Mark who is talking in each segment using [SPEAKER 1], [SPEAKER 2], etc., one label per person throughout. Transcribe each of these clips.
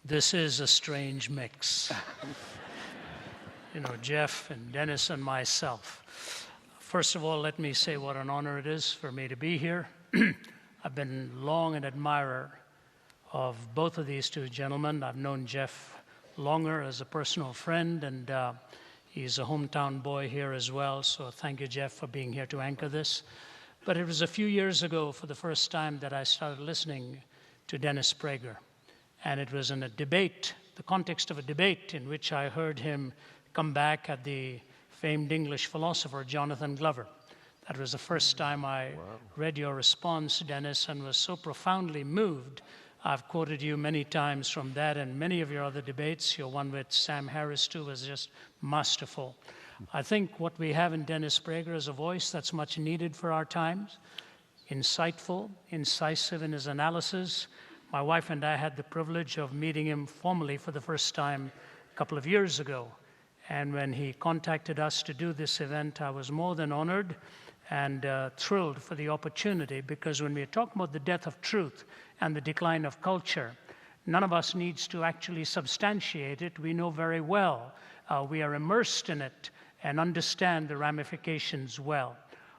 [SPEAKER 1] This is a strange mix. You know, Jeff and Dennis and myself. First of all, let me say what an honor it is for me to be here. I've been long an admirer of both of these two gentlemen. I've known Jeff longer as a personal friend, and he's a hometown boy here as well, so thank you, Jeff, for being here to anchor this. But it was a few years ago, for the first time, that I started listening to Dennis Prager. And it was in a debate, the context of a debate, in which I heard him come back at the famed English philosopher, Jonathan Glover. That was the first time I read your response, Dennis, and was so profoundly moved. I've quoted you many times from that and many of your other debates. Your one with Sam Harris, too, was just masterful. I think what we have in Dennis Prager is a voice that's much needed for our times, insightful, incisive in his analysis. My wife and I had the privilege of meeting him formally for the first time a couple of years ago. And when he contacted us to do this event, I was more than honored and thrilled for the opportunity, because when we're talking about the death of truth and the decline of culture, none of us needs to actually substantiate it. We know very well. We are immersed in it and understand the ramifications well.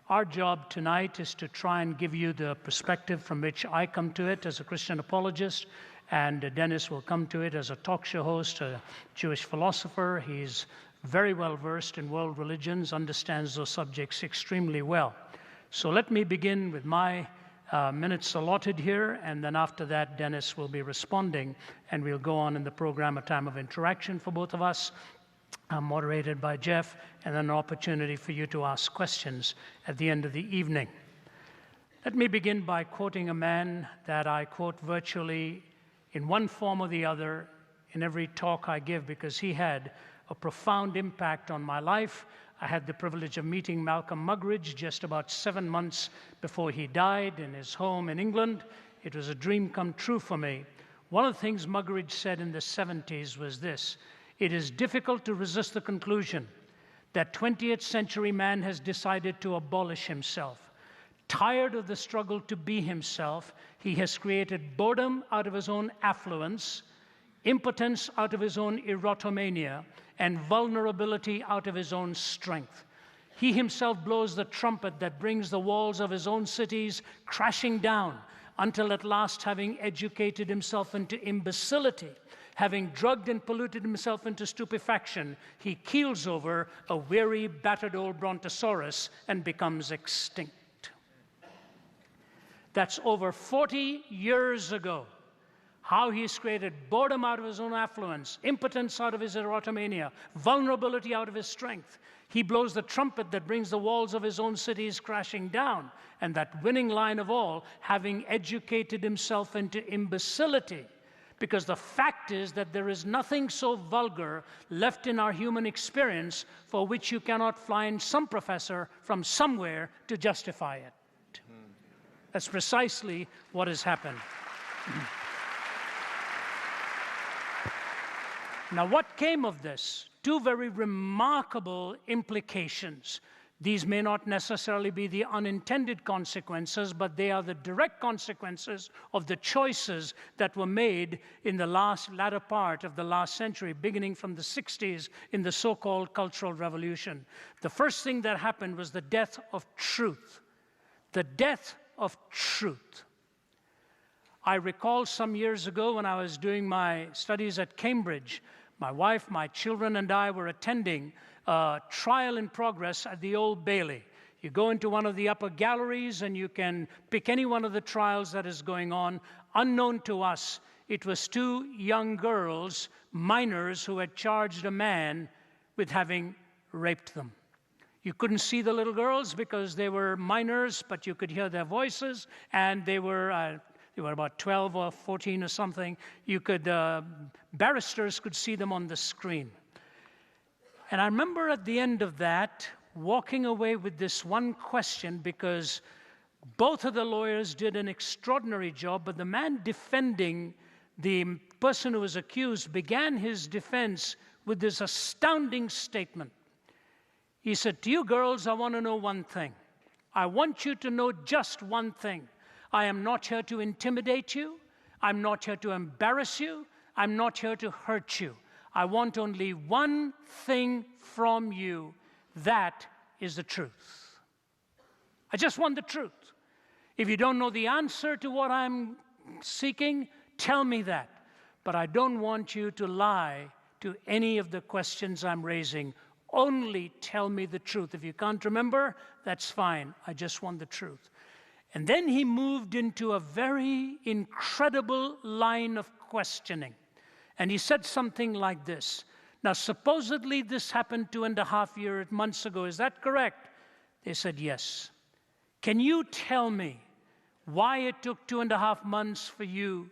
[SPEAKER 1] Our job tonight is to try and give you the perspective from which I come to it as a Christian apologist, and Dennis will come to it as a talk show host, a Jewish philosopher. He's very well versed in world religions, understands those subjects extremely well. So let me begin with my minutes allotted here, and then after that, Dennis will be responding, and we'll go on in the program, a time of interaction for both of us, moderated by Jeff, and then an opportunity for you to ask questions at the end of the evening. Let me begin by quoting a man that I quote virtually in one form or the other in every talk I give, because he had a profound impact on my life. I had the privilege of meeting Malcolm Muggeridge just about 7 months before he died in his home in England. It was a dream come true for me. One of the things Muggeridge said in the 70s was this: "It is difficult to resist the conclusion that 20th century man has decided to abolish himself. Tired of the struggle to be himself, he has created boredom out of his own affluence, impotence out of his own erotomania, and vulnerability out of his own strength. He himself blows the trumpet that brings the walls of his own cities crashing down, until at last, having educated himself into imbecility, having drugged and polluted himself into stupefaction, he keels over a weary, battered old brontosaurus and becomes extinct." That's over 40 years ago. How he's created boredom out of his own affluence, impotence out of his erotomania, vulnerability out of his strength. He blows the trumpet that brings the walls of his own cities crashing down. And that winning line of all, having educated himself into imbecility. Because the fact is that there is nothing so vulgar left in our human experience for which you cannot find some professor from somewhere to justify it. That's precisely what has happened. Now, what came of this? Two very remarkable implications. These may not necessarily be the unintended consequences, but they are the direct consequences of the choices that were made in the latter part of the last century, beginning from the 60s in the so-called Cultural Revolution. The first thing that happened was the death of truth. The death of truth. I recall some years ago when I was doing my studies at Cambridge, my wife, my children, and I were attending a trial in progress at the Old Bailey. You go into one of the upper galleries and you can pick any one of the trials that is going on. Unknown to us, it was two young girls, minors, who had charged a man with having raped them. You couldn't see the little girls because they were minors, but you could hear their voices, and they were about 12 or 14 or something. Barristers could see them on the screen. And I remember at the end of that, walking away with this one question, because both of the lawyers did an extraordinary job, but the man defending the person who was accused began his defense with this astounding statement. He said, "To you girls, I want to know one thing. I want you to know just one thing. I am not here to intimidate you. I'm not here to embarrass you. I'm not here to hurt you. I want only one thing from you. That is the truth. I just want the truth. If you don't know the answer to what I'm seeking, tell me that. But I don't want you to lie to any of the questions I'm raising. Only tell me the truth. If you can't remember, that's fine. I just want the truth. And then he moved into a very incredible line of questioning. And he said something like this. Now, supposedly this happened 2.5 months ago. Is that correct? They said, yes. Can you tell me why it took 2.5 months for you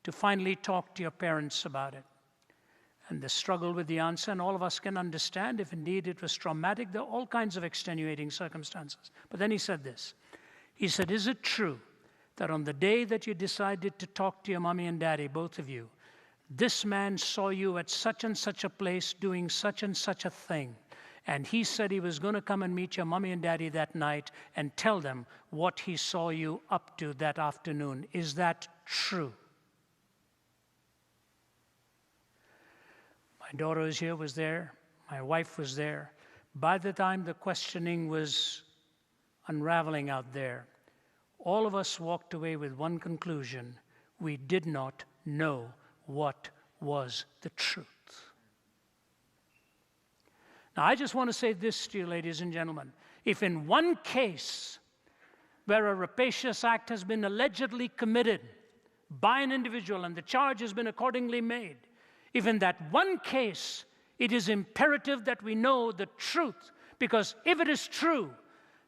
[SPEAKER 1] to finally talk to your parents about it? And the struggle with the answer, and all of us can understand if indeed it was traumatic. There are all kinds of extenuating circumstances. But then he said this. He said, is it true that on the day that you decided to talk to your mommy and daddy, both of you, this man saw you at such and such a place doing such and such a thing, and he said he was going to come and meet your mommy and daddy that night and tell them what he saw you up to that afternoon? Is that true? My daughter was there. My wife was there. By the time the questioning was unraveling out there, all of us walked away with one conclusion. We did not know what was the truth. Now, I just want to say this to you, ladies and gentlemen. If in one case where a rapacious act has been allegedly committed by an individual and the charge has been accordingly made, if in that one case it is imperative that we know the truth, because if it is true,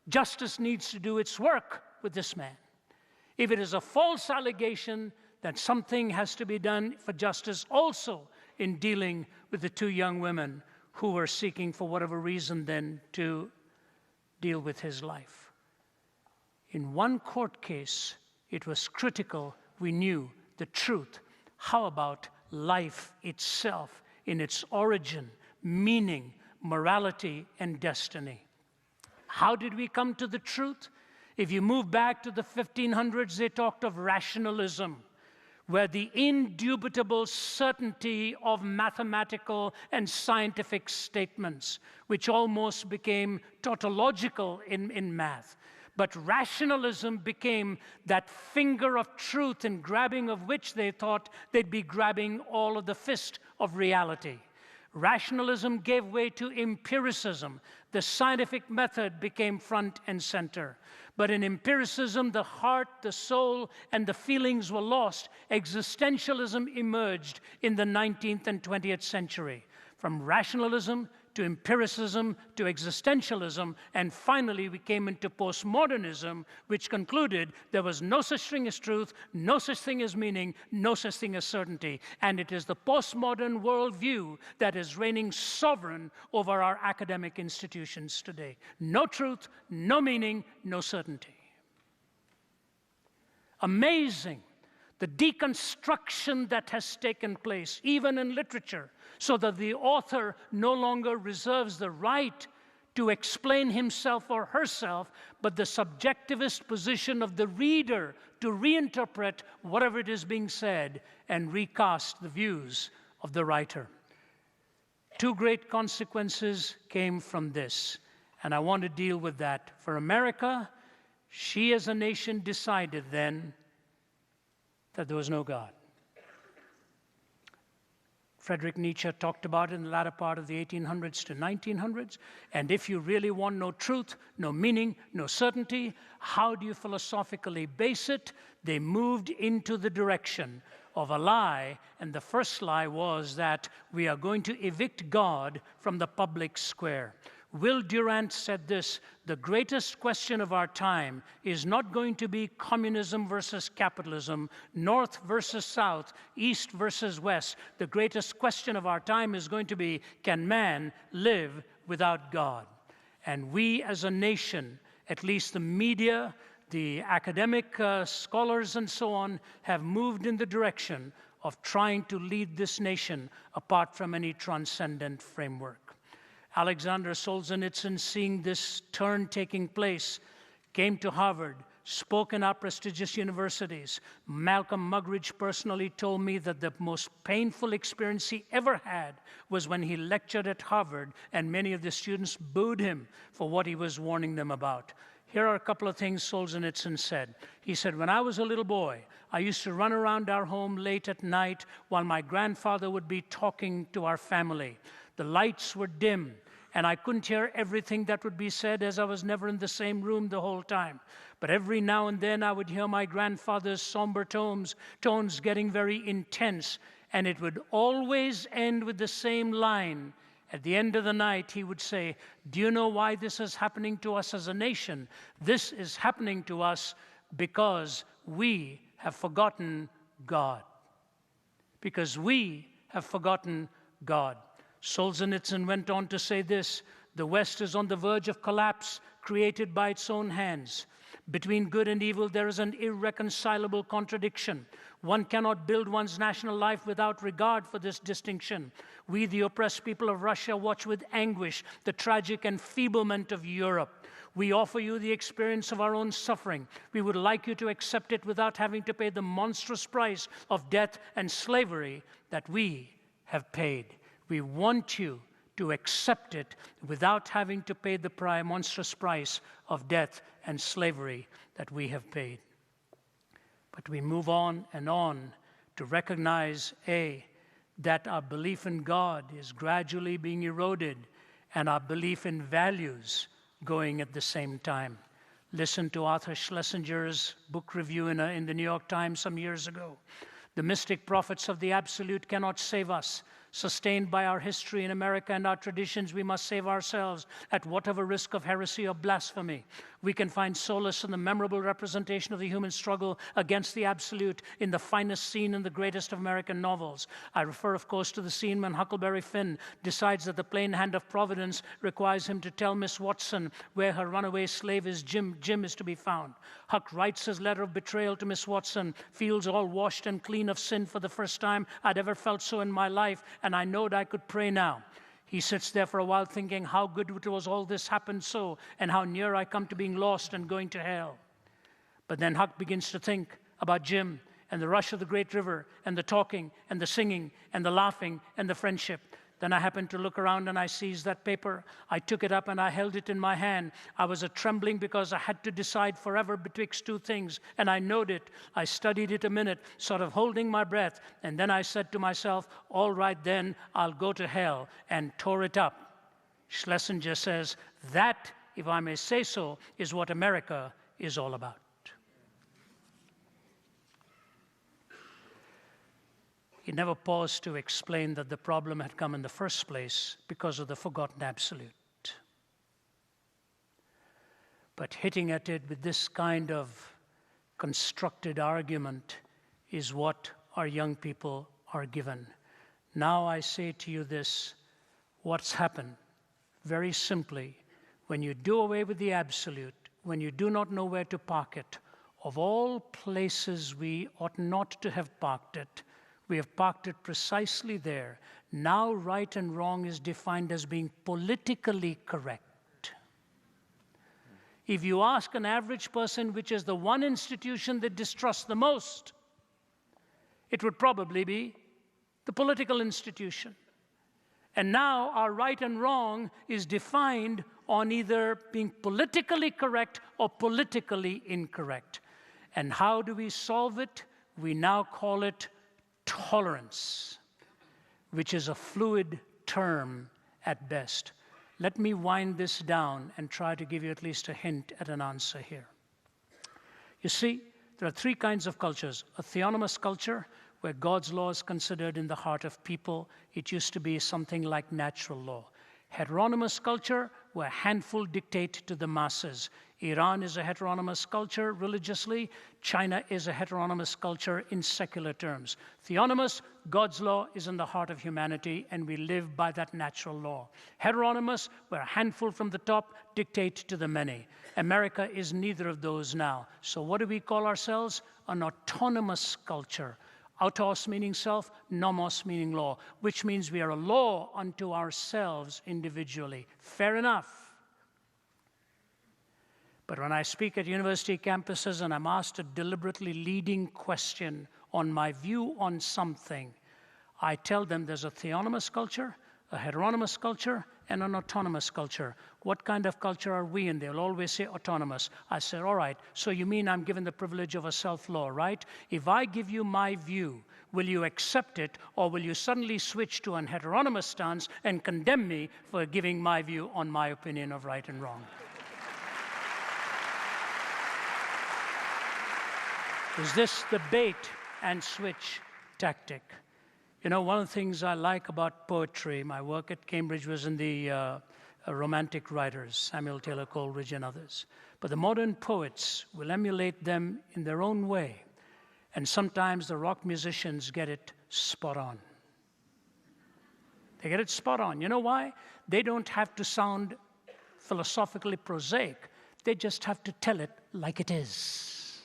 [SPEAKER 1] justice needs to do its work with this man. If it is a false allegation, then something has to be done for justice also in dealing with the two young women who were seeking, for whatever reason then, to deal with his life. In one court case, it was critical we knew the truth. How about life itself in its origin, meaning, morality, and destiny? How did we come to the truth? If you move back to the 1500s, they talked of rationalism, where the indubitable certainty of mathematical and scientific statements, which almost became tautological in math. But rationalism became that finger of truth, in grabbing of which they thought they'd be grabbing all of the fist of reality. Rationalism gave way to empiricism. The scientific method became front and center. But in empiricism, the heart, the soul, and the feelings were lost. Existentialism emerged in the 19th and 20th century. From rationalism to empiricism to existentialism, and finally we came into postmodernism, which concluded there was no such thing as truth, no such thing as meaning, no such thing as certainty. And it is the postmodern worldview that is reigning sovereign over our academic institutions today. No truth, no meaning, no certainty. Amazing, the deconstruction that has taken place, even in literature, so that the author no longer reserves the right to explain himself or herself, but the subjectivist position of the reader to reinterpret whatever it is being said and recast the views of the writer. Two great consequences came from this, and I want to deal with that. For America, she as a nation decided then that there was no God. Friedrich Nietzsche talked about it in the latter part of the 1800s to 1900s. And if you really want no truth, no meaning, no certainty, how do you philosophically base it? They moved into the direction of a lie, and the first lie was that we are going to evict God from the public square. Will Durant said this: the greatest question of our time is not going to be communism versus capitalism, north versus south, east versus west. The greatest question of our time is going to be, can man live without God? And we as a nation, at least the media, the academic scholars and so on, have moved in the direction of trying to lead this nation apart from any transcendent framework. Alexander Solzhenitsyn, seeing this turn taking place, came to Harvard, spoke in our prestigious universities. Malcolm Muggeridge personally told me that the most painful experience he ever had was when he lectured at Harvard and many of the students booed him for what he was warning them about. Here are a couple of things Solzhenitsyn said. He said, when I was a little boy, I used to run around our home late at night while my grandfather would be talking to our family. The lights were dim, and I couldn't hear everything that would be said as I was never in the same room the whole time. But every now and then I would hear my grandfather's somber tones getting very intense, and it would always end with the same line. At the end of the night, he would say, do you know why this is happening to us as a nation? This is happening to us because we have forgotten God. Because we have forgotten God. Solzhenitsyn went on to say this, the West is on the verge of collapse created by its own hands. Between good and evil, there is an irreconcilable contradiction. One cannot build one's national life without regard for this distinction. We, the oppressed people of Russia, watch with anguish the tragic enfeeblement of Europe. We offer you the experience of our own suffering. We would like you to accept it without having to pay the monstrous price of death and slavery that we have paid. We want you to accept it without having to pay the monstrous price of death and slavery that we have paid. But we move on to recognize, A, that our belief in God is gradually being eroded and our belief in values going at the same time. Listen to Arthur Schlesinger's book review in the New York Times some years ago. The mystic prophets of the absolute cannot save us. Sustained by our history in America and our traditions, we must save ourselves at whatever risk of heresy or blasphemy. We can find solace in the memorable representation of the human struggle against the absolute in the finest scene in the greatest of American novels. I refer, of course, to the scene when Huckleberry Finn decides that the plain hand of Providence requires him to tell Miss Watson where her runaway slave is Jim is to be found. Huck writes his letter of betrayal to Miss Watson, feels all washed and clean of sin for the first time I'd ever felt so in my life, and I knowed I could pray now. He sits there for a while thinking how good it was all this happened so, and how near I come to being lost and going to hell. But then Huck begins to think about Jim and the rush of the great river and the talking and the singing and the laughing and the friendship. Then I happened to look around and I seized that paper. I took it up and I held it in my hand. I was a-trembling because I had to decide forever betwixt two things. And I knowed it. I studied it a minute, sort of holding my breath. And then I said to myself, all right then, I'll go to hell, and tore it up. Schlesinger says, that, if I may say so, is what America is all about. He never paused to explain that the problem had come in the first place because of the forgotten absolute. But hitting at it with this kind of constructed argument is what our young people are given. Now I say to you this, what's happened? Very simply, when you do away with the absolute, when you do not know where to park it, of all places we ought not to have parked it, we have parked it precisely there. Now right and wrong is defined as being politically correct. If you ask an average person which is the one institution they distrust the most, it would probably be the political institution. And now our right and wrong is defined on either being politically correct or politically incorrect. And how do we solve it? We now call it tolerance, which is a fluid term at best. Let me wind this down and try to give you at least a hint at an answer here. You see, there are three kinds of cultures. A theonomous culture, where God's law is considered in the heart of people. It used to be something like natural law. Heteronymous culture, where a handful dictate to the masses. Iran is a heteronymous culture religiously. China is a heteronymous culture in secular terms. Theonomous, God's law is in the heart of humanity, and we live by that natural law. Heteronymous, where a handful from the top dictate to the many. America is neither of those now. So what do we call ourselves? An autonomous culture. Autos meaning self, nomos meaning law, which means we are a law unto ourselves individually. Fair enough. But when I speak at university campuses and I'm asked a deliberately leading question on my view on something, I tell them there's a theonomous culture, a heteronymous culture, and an autonomous culture. What kind of culture are we in? They'll always say autonomous. I said, all right, so you mean I'm given the privilege of a self-law, right? If I give you my view, will you accept it, or will you suddenly switch to an heteronymous stance and condemn me for giving my view on my opinion of right and wrong? Is this the bait and switch tactic? You know, one of the things I like about poetry, my work at Cambridge was in the romantic writers, Samuel Taylor Coleridge and others. But the modern poets will emulate them in their own way. And sometimes the rock musicians get it spot on. They get it spot on. You know why? They don't have to sound philosophically prosaic. They just have to tell it like it is.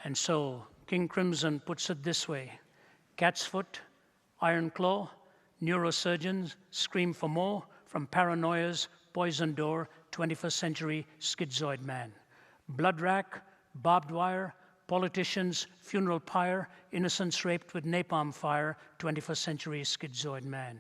[SPEAKER 1] And so King Crimson puts it this way: cat's foot, iron claw, neurosurgeons scream for more from paranoia's poison door, 21st century schizoid man. Blood rack, barbed wire, politicians, funeral pyre, innocents raped with napalm fire, 21st century schizoid man.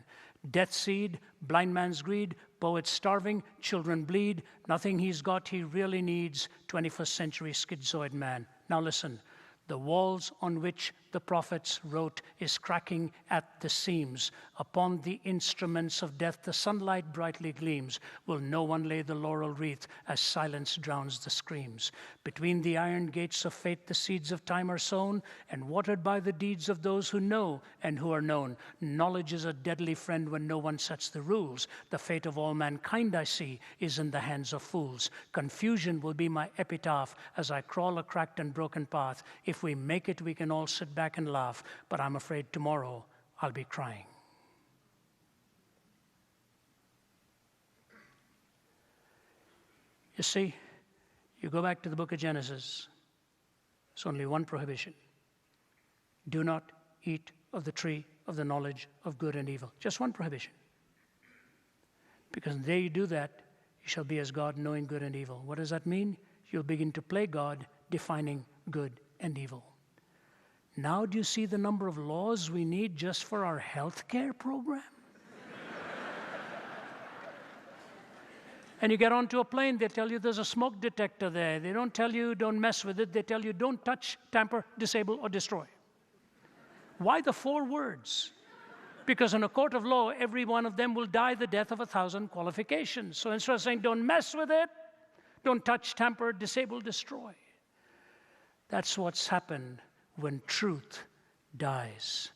[SPEAKER 1] Death seed, blind man's greed, poets starving, children bleed, nothing he's got he really needs, 21st century schizoid man. Now listen, the walls on which the prophets wrote is cracking at the seams. Upon the instruments of death the sunlight brightly gleams. Will no one lay the laurel wreath as silence drowns the screams? Between the iron gates of fate the seeds of time are sown and watered by the deeds of those who know and who are known. Knowledge is a deadly friend when no one sets the rules. The fate of all mankind, I see, is in the hands of fools. Confusion will be my epitaph as I crawl a cracked and broken path. If we make it, we can all sit back and laugh, but I'm afraid tomorrow I'll be crying. You see, you go back to the book of Genesis, there's only one prohibition. Do not eat of the tree of the knowledge of good and evil. Just one prohibition. Because the day you do that, you shall be as God, knowing good and evil. What does that mean? You'll begin to play God, defining good and evil. Now do you see the number of laws we need just for our health care program? And you get onto a plane, they tell you there's a smoke detector there. They don't tell you don't mess with it. They tell you don't touch, tamper, disable, or destroy. Why the 4 words? Because in a court of law, every one of them will die the death of 1,000 qualifications. So instead of saying don't mess with it, don't touch, tamper, disable, destroy. That's what's happened when truth dies.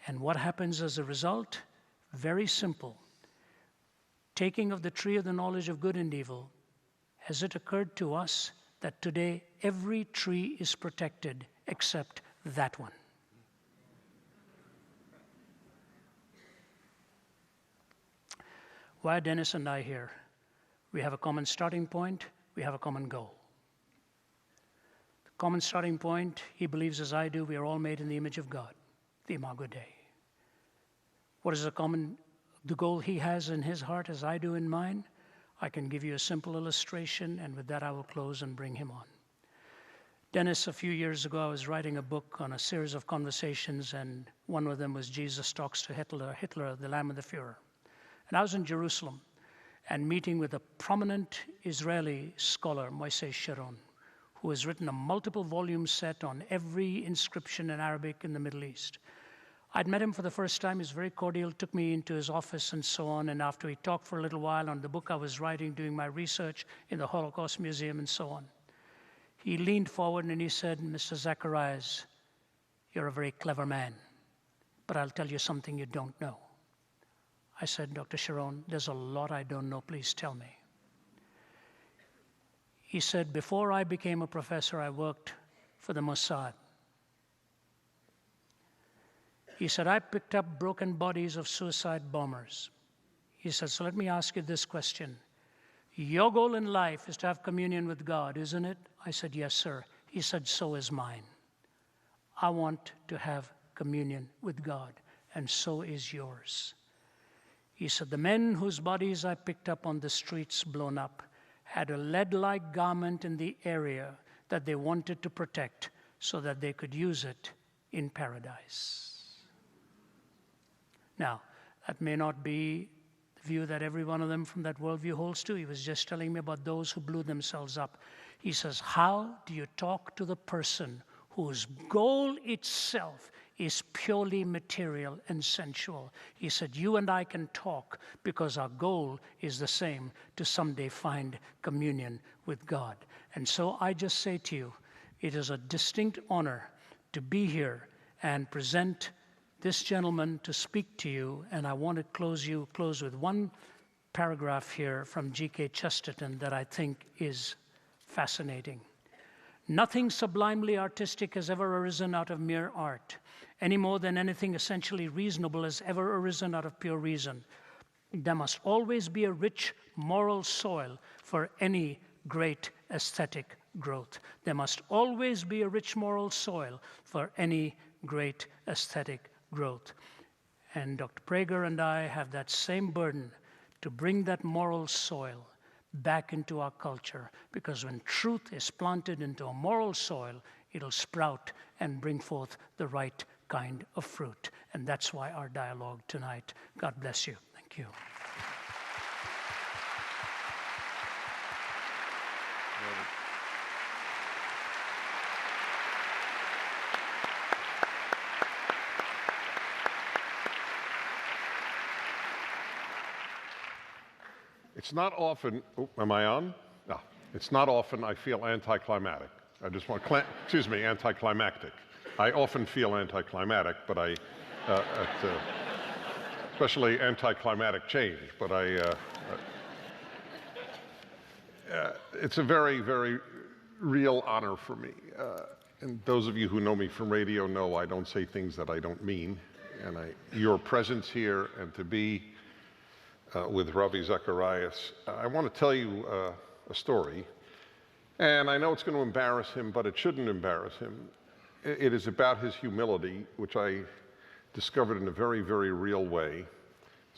[SPEAKER 1] And what happens as a result? Very simple. Taking of the tree of the knowledge of good and evil, has it occurred to us that today every tree is protected except that one? Why are Dennis and I here? We have a common starting point, we have a common goal. The common starting point, he believes as I do, we are all made in the image of God, the Imago Dei. What is the goal he has in his heart as I do in mine? I can give you a simple illustration, and with that I will close and bring him on. Dennis, a few years ago, I was writing a book on a series of conversations, and one of them was Jesus Talks to Hitler, the Lamb of the Fuhrer. And I was in Jerusalem and meeting with a prominent Israeli scholar, Moisés Sharon, who has written a multiple volume set on every inscription in Arabic in the Middle East. I'd met him for the first time. He was very cordial, took me into his office and so on. And after he talked for a little while on the book I was writing, doing my research in the Holocaust Museum and so on, he leaned forward and he said, Mr. Zacharias, you're a very clever man, but I'll tell you something you don't know. I said, Dr. Sharon, there's a lot I don't know. Please tell me. He said, before I became a professor, I worked for the Mossad. He said, I picked up broken bodies of suicide bombers. He said, so let me ask you this question. Your goal in life is to have communion with God, isn't it? I said, yes, sir. He said, so is mine. I want to have communion with God, and so is yours. He said, the men whose bodies I picked up on the streets blown up had a lead-like garment in the area that they wanted to protect so that they could use it in paradise. Now, that may not be the view that every one of them from that worldview holds to. He was just telling me about those who blew themselves up. He says, how do you talk to the person whose goal itself is purely material and sensual? He said, you and I can talk because our goal is the same, to someday find communion with God. And so I just say to you, it is a distinct honor to be here and present this gentleman to speak to you. And I want to close with one paragraph here from G.K. Chesterton that I think is fascinating. Nothing sublimely artistic has ever arisen out of mere art, any more than anything essentially reasonable has ever arisen out of pure reason. There must always be a rich moral soil for any great aesthetic growth. There must always be a rich moral soil for any great aesthetic growth. And Dr. Prager and I have that same burden to bring that moral soil back into our culture, because when truth is planted into a moral soil, it'll sprout and bring forth the right kind of fruit. And that's why our dialogue tonight. God bless you. Thank you.
[SPEAKER 2] It's not often, am I on? No. It's not often I feel anticlimactic. I just want, anticlimactic. I often feel anticlimactic, but especially anticlimactic change, but it's a very, very real honor for me. And those of you who know me from radio know I don't say things that I don't mean. And your presence here and to be with Ravi Zacharias, I want to tell you a story. And I know it's going to embarrass him, but it shouldn't embarrass him. It is about his humility, which I discovered in a very, very real way.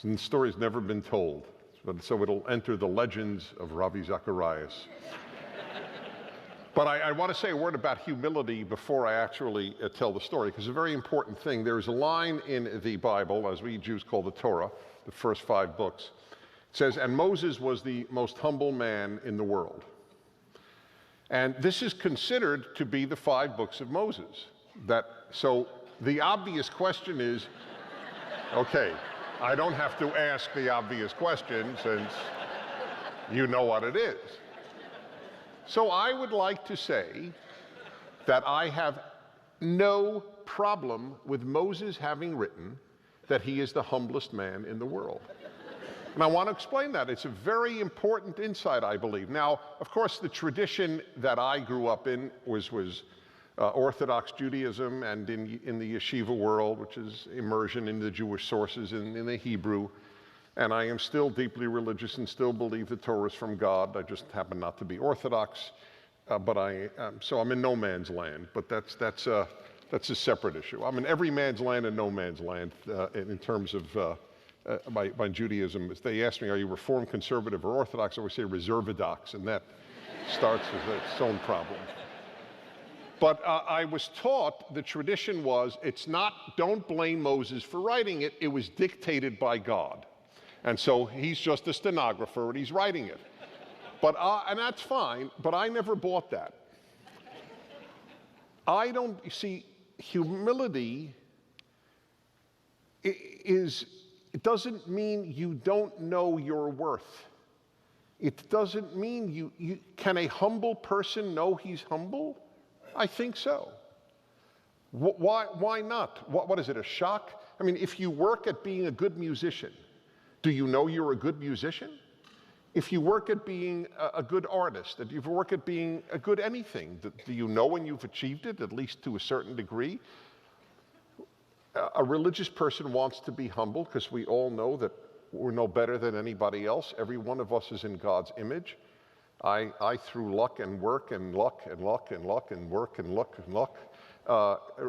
[SPEAKER 2] And the story's never been told, so it'll enter the legends of Ravi Zacharias. But I want to say a word about humility before I actually tell the story, because it's a very important thing. There's a line in the Bible, as we Jews call the Torah, the first 5 books. It says, and Moses was the most humble man in the world. And this is considered to be the 5 books of Moses. So the obvious question is, okay, I don't have to ask the obvious question since you know what it is. So I would like to say that I have no problem with Moses having written that he is the humblest man in the world. And I want to explain that. It's a very important insight, I believe. Now, of course, the tradition that I grew up in was Orthodox Judaism, and in the yeshiva world, which is immersion in the Jewish sources in the Hebrew. And I am still deeply religious and still believe the Torah is from God. I just happen not to be Orthodox, so I'm in no man's land. But that's a separate issue. I'm in every man's land and no man's land in terms of by Judaism. If they ask me, are you Reformed, Conservative, or Orthodox? I always say Reservadox, and that starts with its own problem. But I was taught the tradition was, don't blame Moses for writing it. It was dictated by God. And so he's just a stenographer and he's writing it. And that's fine, but I never bought that. Humility it doesn't mean you don't know your worth. It doesn't mean can a humble person know he's humble? I think so. Why not? What is it, a shock? I mean, if you work at being a good musician, do you know you're a good musician? If you work at being a good artist, if you work at being a good anything, do you know when you've achieved it, at least to a certain degree? A religious person wants to be humble because we all know that we're no better than anybody else. Every one of us is in God's image. I through luck and work and luck and luck and luck and work and luck and luck,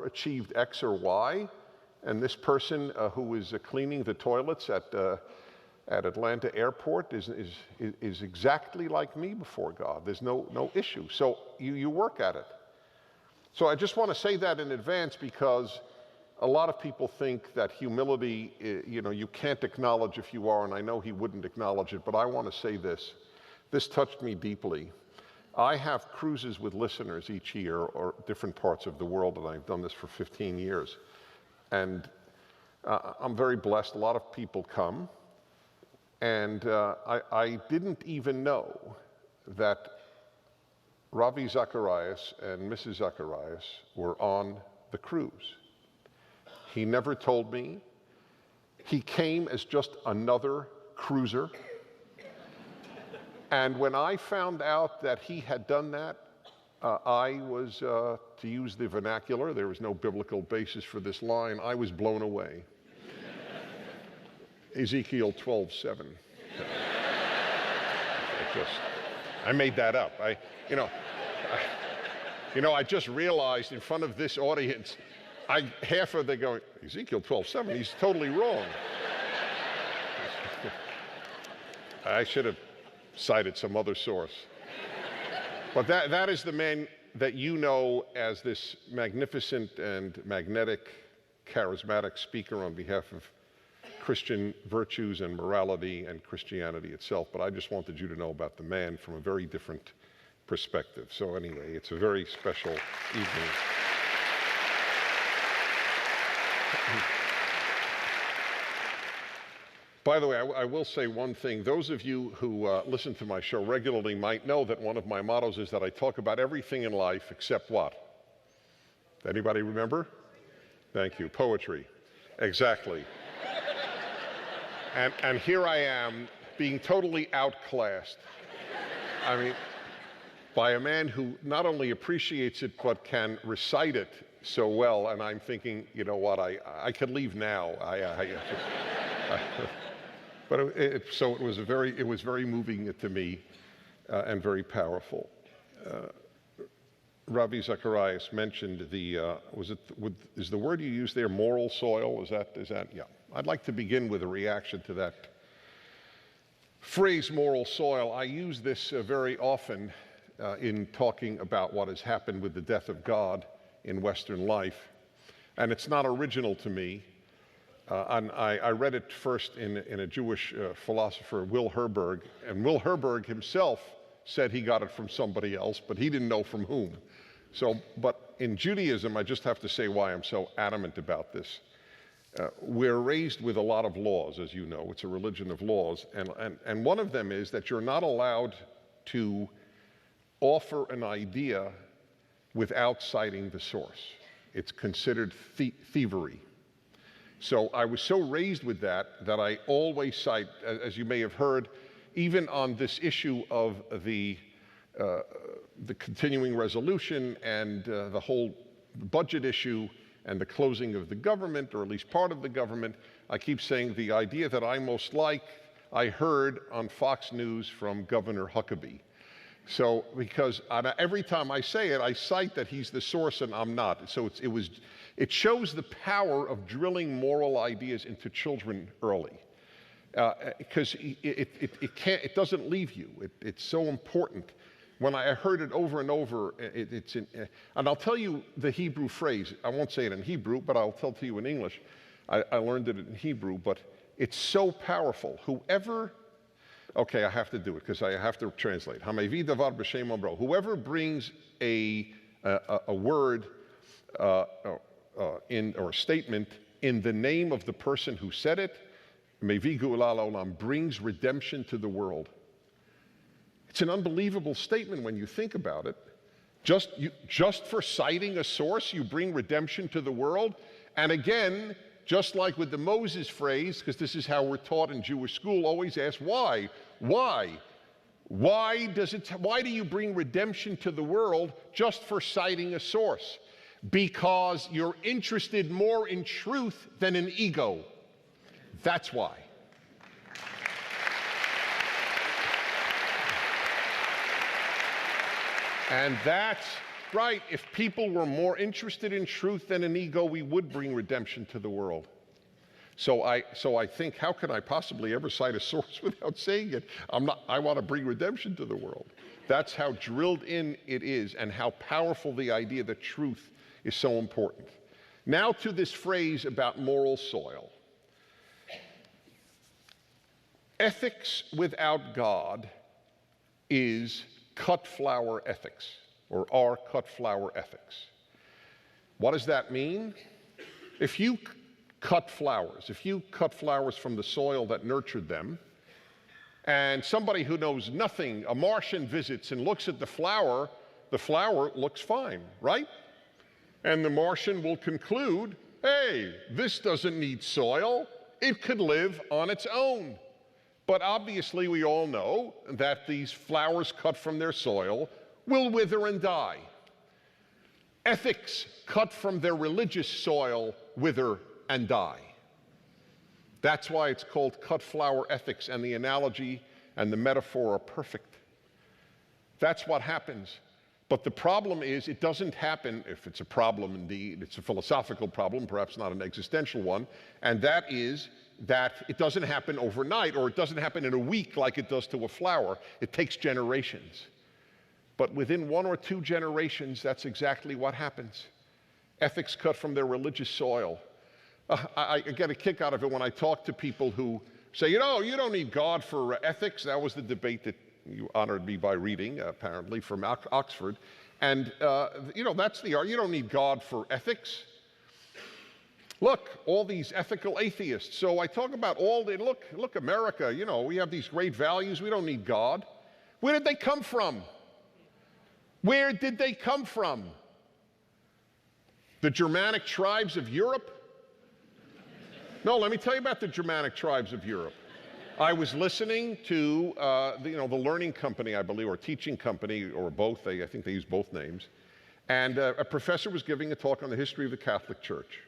[SPEAKER 2] achieved X or Y. And this person who is cleaning the toilets at at Atlanta Airport is exactly like me before God. There's no issue. So you work at it. So I just want to say that in advance, because a lot of people think that humility, you can't acknowledge if you are, and I know he wouldn't acknowledge it, but I want to say this. This touched me deeply. I have cruises with listeners each year, or different parts of the world, and I've done this for 15 years. And I'm very blessed. A lot of people come. And I didn't even know that Ravi Zacharias and Mrs. Zacharias were on the cruise. He never told me. He came as just another cruiser. And when I found out that he had done that, I was, to use the vernacular, there was no biblical basis for this line, I was blown away. Ezekiel 12:7. I made that up. I just realized in front of this audience, half of them going, Ezekiel 12:7, he's totally wrong. I should have cited some other source. But that is the man that you know as this magnificent and magnetic, charismatic speaker on behalf of Christian virtues and morality and Christianity itself. But I just wanted you to know about the man from a very different perspective. So anyway, it's a very special evening. By the way, I will say one thing. Those of you who listen to my show regularly might know that one of my mottos is that I talk about everything in life except what? Anybody remember? Thank you. Poetry. Exactly. And here I am being totally outclassed. I mean, by a man who not only appreciates it, but can recite it so well. And I'm thinking, you know what, I could leave now. But it was very moving to me and very powerful. Ravi Zacharias mentioned is the word you used there moral soil? Is that? Yeah. I'd like to begin with a reaction to that phrase, moral soil. I use this very often in talking about what has happened with the death of God in Western life, and it's not original to me. And I read it first in a Jewish philosopher, Will Herberg, and Will Herberg himself said he got it from somebody else, but he didn't know from whom. But in Judaism, I just have to say why I'm so adamant about this. We're raised with a lot of laws, as you know. It's a religion of laws, and one of them is that you're not allowed to offer an idea without citing the source. It's considered thievery. So I was so raised with that I always cite, as you may have heard, even on this issue of the continuing resolution and the whole budget issue and the closing of the government, or at least part of the government, I keep saying the idea that I most like, I heard on Fox News from Governor Huckabee. So, because every time I say it, I cite that he's the source and I'm not. So it shows the power of drilling moral ideas into children early, because it doesn't leave you. It's so important. When I heard it over and over, and I'll tell you the Hebrew phrase. I won't say it in Hebrew, but I'll tell to you in English. I learned it in Hebrew, but it's so powerful. Okay, I have to do it because I have to translate. Hamevi davar b'shem omro. Whoever brings a word or a statement in the name of the person who said it, mevi geula la'olam, brings redemption to the world. It's an unbelievable statement when you think about it. Just for citing a source, you bring redemption to the world. And again, just like with the Moses phrase, because this is how we're taught in Jewish school, always ask why. Why? Why do you bring redemption to the world just for citing a source? Because you're interested more in truth than in ego. That's why. And that's right. If people were more interested in truth than in ego, we would bring redemption to the world. So I think, how can I possibly ever cite a source without saying it? I want to bring redemption to the world. That's how drilled in it is, and how powerful the idea that truth is so important. Now to this phrase about moral soil. Ethics without God is cut flower ethics, or are cut flower ethics. What does that mean? If you cut flowers from the soil that nurtured them, and somebody who knows nothing, a Martian, visits and looks at the flower looks fine, right? And the Martian will conclude, hey, this doesn't need soil, it could live on its own. But obviously we all know that these flowers cut from their soil will wither and die. Ethics cut from their religious soil wither and die. That's why it's called cut flower ethics, and the analogy and the metaphor are perfect. That's what happens. But the problem is, it doesn't happen, if it's a problem indeed, it's a philosophical problem, perhaps not an existential one, and that is that it doesn't happen overnight, or it doesn't happen in a week like it does to a flower. It takes generations. But within 1 or 2 generations, that's exactly what happens. Ethics cut from their religious soil. I get a kick out of it when I talk to people who say, you don't need God for ethics. That was the debate that you honored me by reading, apparently, from Oxford. And, that's the argument. You don't need God for ethics. Look, all these ethical atheists. So I talk about look, America, we have these great values. We don't need God. Where did they come from? Where did they come from? The Germanic tribes of Europe? No, let me tell you about the Germanic tribes of Europe. I was listening to the learning company, I believe, or teaching company, or both. I think they use both names. And a professor was giving a talk on the history of the Catholic Church.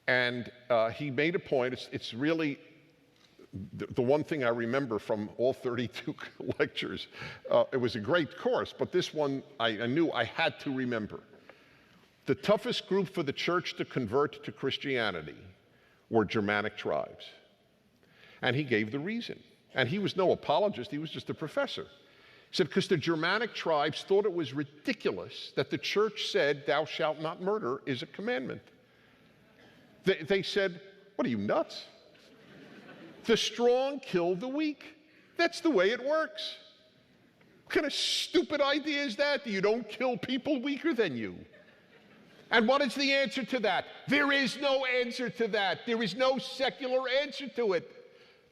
[SPEAKER 2] And he made a point. It's really the one thing I remember from all 32 lectures. It was a great course, but this one I knew I had to remember. The toughest group for the church to convert to Christianity were Germanic tribes. And he gave the reason. And he was no apologist, he was just a professor. He said, because the Germanic tribes thought it was ridiculous that the church said, thou shalt not murder is a commandment. They said, what are you, nuts? The strong kill the weak. That's the way it works. What kind of stupid idea is that? You don't kill people weaker than you. And what is the answer to that? There is no answer to that. There is no secular answer to it.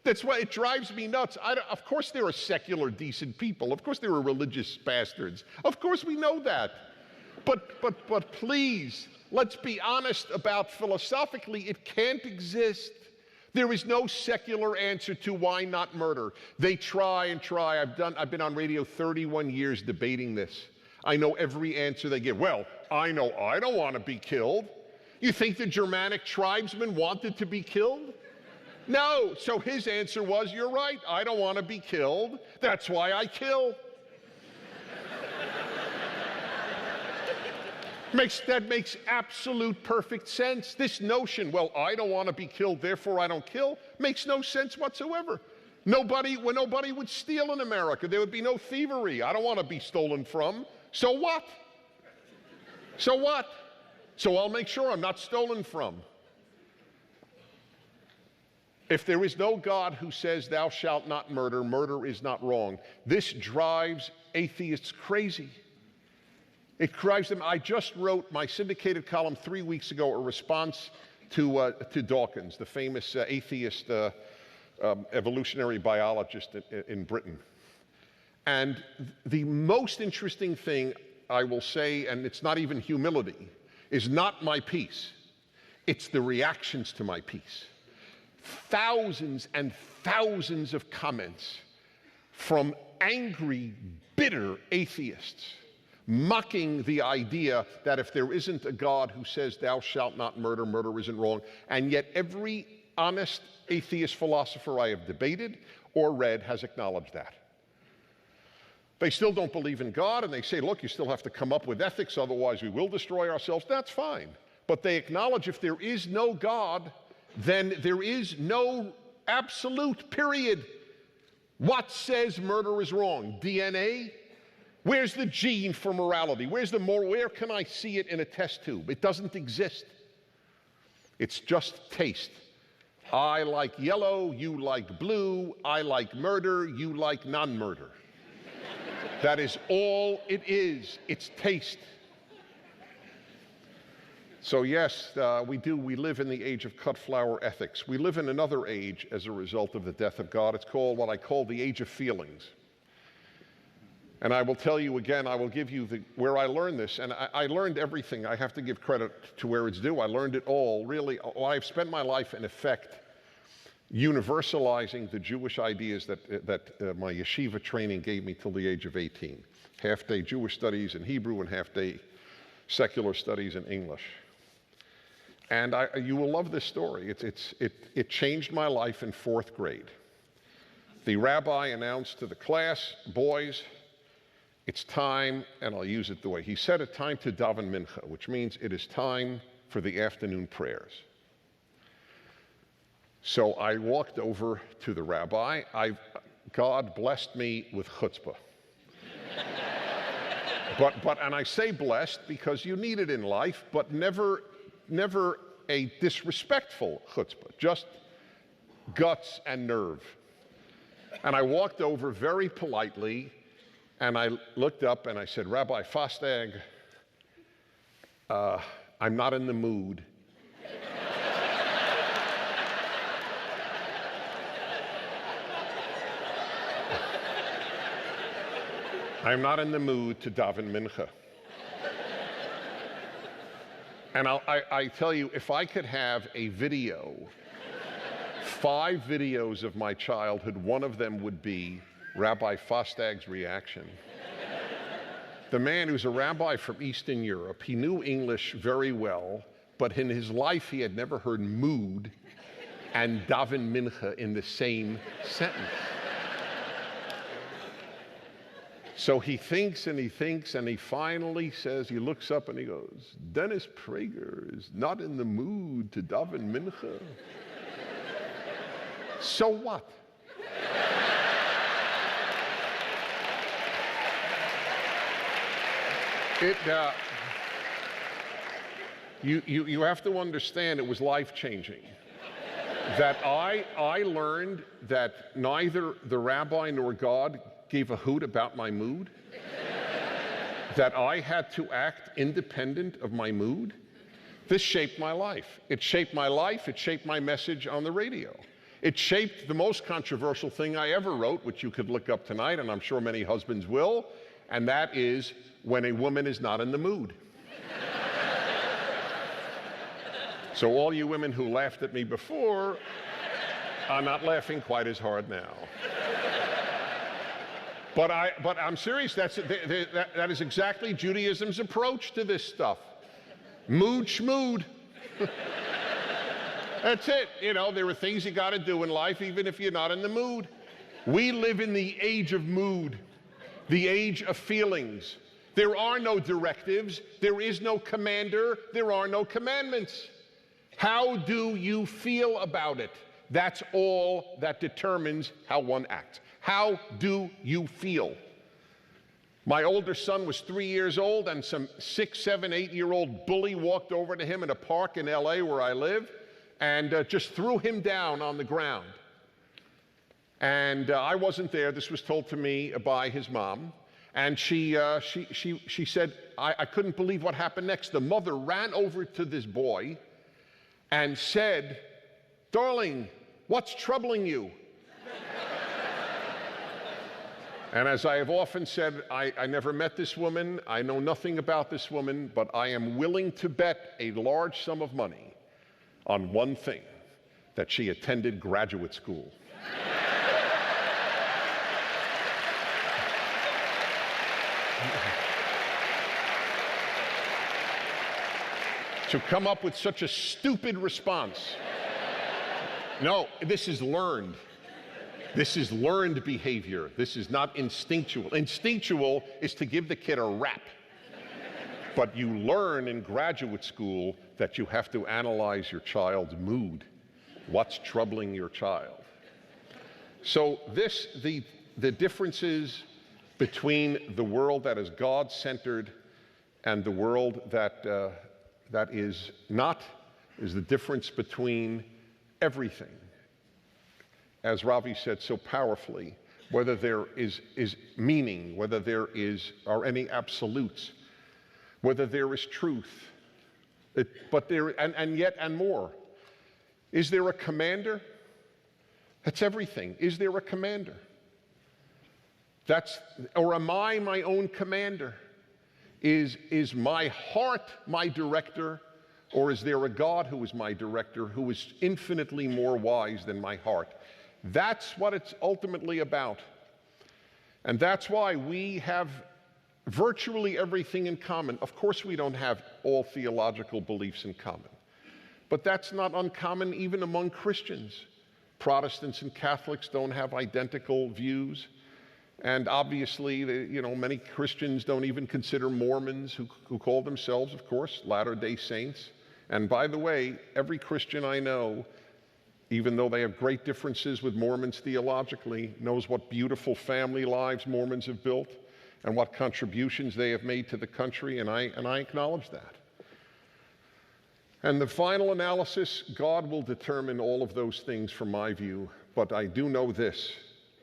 [SPEAKER 2] That's why it drives me nuts. Of course there are secular, decent people. Of course there are religious bastards. Of course we know that. But please, let's be honest about philosophically, it can't exist. There is no secular answer to why not murder. They try and try. I've been on radio 31 years debating this. I know every answer they give. Well, I know I don't want to be killed. You think the Germanic tribesmen wanted to be killed? No. So his answer was, you're right, I don't want to be killed. That's why I kill. That makes absolute perfect sense. This notion, well, I don't want to be killed, therefore I don't kill, makes no sense whatsoever. Nobody would steal in America. There would be no thievery. I don't want to be stolen from. So what? So what? So I'll make sure I'm not stolen from. If there is no God who says, thou shalt not murder, murder is not wrong. This drives atheists crazy. It drives them. I just wrote my syndicated column 3 weeks ago, a response to Dawkins, the famous atheist evolutionary biologist in Britain. And the most interesting thing I will say, and it's not even humility, is not my piece. It's the reactions to my piece. Thousands and thousands of comments from angry, bitter atheists mocking the idea that if there isn't a God who says, thou shalt not murder, murder isn't wrong. And yet every honest atheist philosopher I have debated or read has acknowledged that. They still don't believe in God, and they say, look, you still have to come up with ethics, otherwise we will destroy ourselves. That's fine. But they acknowledge if there is no God, then there is no absolute, period. What says murder is wrong? DNA? Where's the gene for morality? Where's the moral? Where can I see it in a test tube? It doesn't exist. It's just taste. I like yellow, you like blue, I like murder, you like non-murder. That is all it is. It's taste. So yes, we live in the age of cut flower ethics. We live in another age as a result of the death of God. It's called what I call the age of feelings. And I will tell you again, I will give you where I learned this, and I learned everything. I have to give credit to where it's due. I learned it all, really. I've spent my life, in effect, universalizing the Jewish ideas that my yeshiva training gave me till the age of 18. Half-day Jewish studies in Hebrew and half-day secular studies in English. And you will love this story. It changed my life in 4th grade. The rabbi announced to the class, boys, it's time, and I'll use it the way he said it, time to daven mincha, which means it is time for the afternoon prayers. So I walked over to the rabbi. God blessed me with chutzpah. And I say blessed because you need it in life, but never a disrespectful chutzpah, just guts and nerve. And I walked over very politely, and I looked up and I said, Rabbi Fostag, I'm not in the mood. I'm not in the mood to daven mincha. And I tell you, if I could have a video, 5 videos of my childhood, one of them would be Rabbi Fostag's reaction. The man who's a rabbi from Eastern Europe, he knew English very well, but in his life he had never heard mood and daven mincha in the same sentence. So he thinks and he thinks, and he finally says, he looks up and he goes, Dennis Prager is not in the mood to daven mincha. So what? You have to understand it was life-changing. That I learned that neither the rabbi nor God gave a hoot about my mood, that I had to act independent of my mood. This shaped my life. It shaped my life. It shaped my message on the radio. It shaped the most controversial thing I ever wrote, which you could look up tonight, and I'm sure many husbands will, and that is when a woman is not in the mood. So all you women who laughed at me before are not laughing quite as hard now. But I'm serious. That is exactly Judaism's approach to this stuff. Mood schmood. That's it. You know, there are things you got to do in life, even if you're not in the mood. We live in the age of mood, the age of feelings. There are no directives. There is no commander. There are no commandments. How do you feel about it? That's all that determines how one acts. How do you feel? My older son was 3 years old, and some 6, 7, 8-year-old bully walked over to him in a park in LA where I live and just threw him down on the ground. And I wasn't there. This was told to me by his mom. And she said, I couldn't believe what happened next. The mother ran over to this boy and said, "Darling, what's troubling you?" And as I have often said, I never met this woman, I know nothing about this woman, but I am willing to bet a large sum of money on one thing, that she attended graduate school. To come up with such a stupid response. No, this is learned. This is learned behavior. This is not instinctual. Instinctual is to give the kid a rap. But you learn in graduate school that you have to analyze your child's mood What's troubling your child? So the differences between the world that is God-centered and the world that is not, is the difference between everything. As Ravi said so powerfully, whether there is meaning, whether there are any absolutes, whether there is truth, and more. Is there a commander? That's everything. Is there a commander? Or am I my own commander? Is my heart my director, or is there a God who is my director, who is infinitely more wise than my heart? That's what it's ultimately about. And that's why we have virtually everything in common. Of course, we don't have all theological beliefs in common, but that's not uncommon even among Christians. Protestants and Catholics don't have identical views. And obviously, many Christians don't even consider Mormons, who call themselves, of course, Latter-day Saints. And by the way, every Christian I know, even though they have great differences with Mormons theologically, knows what beautiful family lives Mormons have built and what contributions they have made to the country, and I acknowledge that. And the final analysis, God will determine all of those things from my view, but I do know this.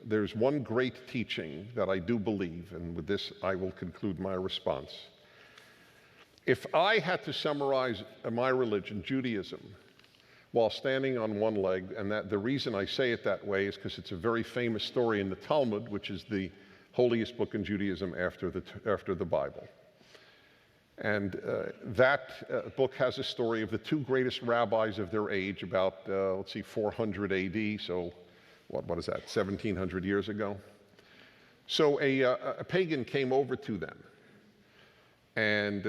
[SPEAKER 2] There's one great teaching that I do believe, and with this I will conclude my response. If I had to summarize my religion, Judaism, while standing on one leg, and the reason I say it that way is because it's a very famous story in the Talmud, which is the holiest book in Judaism after the Bible. And that book has a story of the two greatest rabbis of their age, about, 400 AD, so what is that, 1,700 years ago? So a pagan came over to them and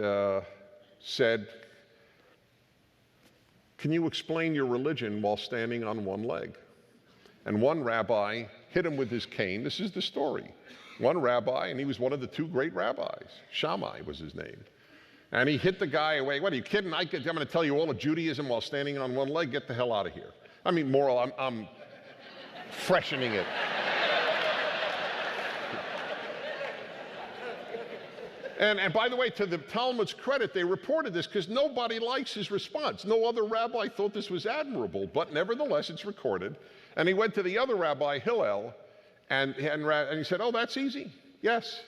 [SPEAKER 2] said, "Can you explain your religion while standing on one leg?" And one rabbi hit him with his cane. This is the story. One rabbi, and he was one of the two great rabbis, Shammai was his name. And he hit the guy away. What, are you kidding? I'm going to tell you all of Judaism while standing on one leg? Get the hell out of here. I mean, moral, I'm freshening it. And by the way, to the Talmud's credit, they reported this because nobody likes his response. No other rabbi thought this was admirable, but nevertheless, it's recorded. And he went to the other rabbi, Hillel, and he said, "Oh, that's easy. Yes.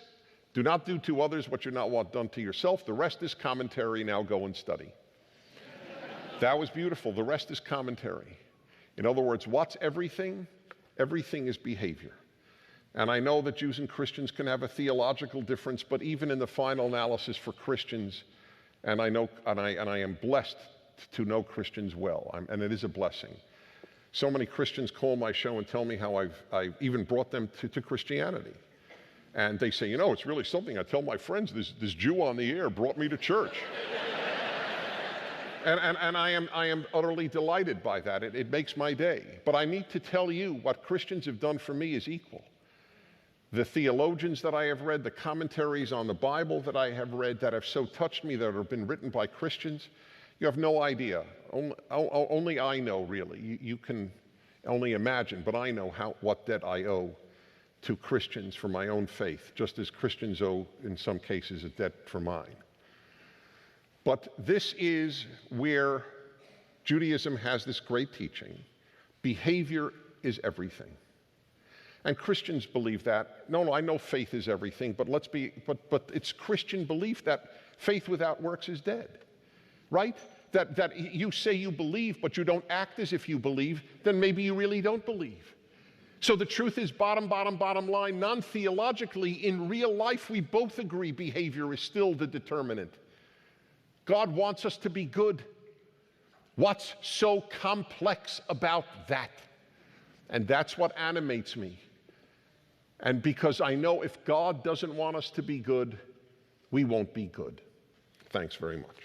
[SPEAKER 2] Do not do to others what you not want done to yourself. The rest is commentary. Now go and study." That was beautiful. The rest is commentary. In other words, what's everything? Everything is behavior. And I know that Jews and Christians can have a theological difference, but even in the final analysis for Christians, and I am blessed to know Christians well, and it is a blessing. So many Christians call my show and tell me how I've even brought them to Christianity. And they say, it's really something. I tell my friends, this Jew on the air brought me to church. And I am utterly delighted by that. It makes my day. But I need to tell you, what Christians have done for me is equal. The theologians that I have read, the commentaries on the Bible that I have read that have so touched me, that have been written by Christians, you have no idea. Only I know, really. You can only imagine, but I know what debt I owe to Christians for my own faith, just as Christians owe, in some cases, a debt for mine. But this is where Judaism has this great teaching. Behavior is everything. And Christians believe that. No, I know faith is everything, but but it's Christian belief that faith without works is dead, right? That you say you believe, but you don't act as if you believe, then maybe you really don't believe. So the truth is, bottom line, non-theologically, in real life, we both agree behavior is still the determinant. God wants us to be good. What's so complex about that? And that's what animates me. And because I know if God doesn't want us to be good, we won't be good. Thanks very much.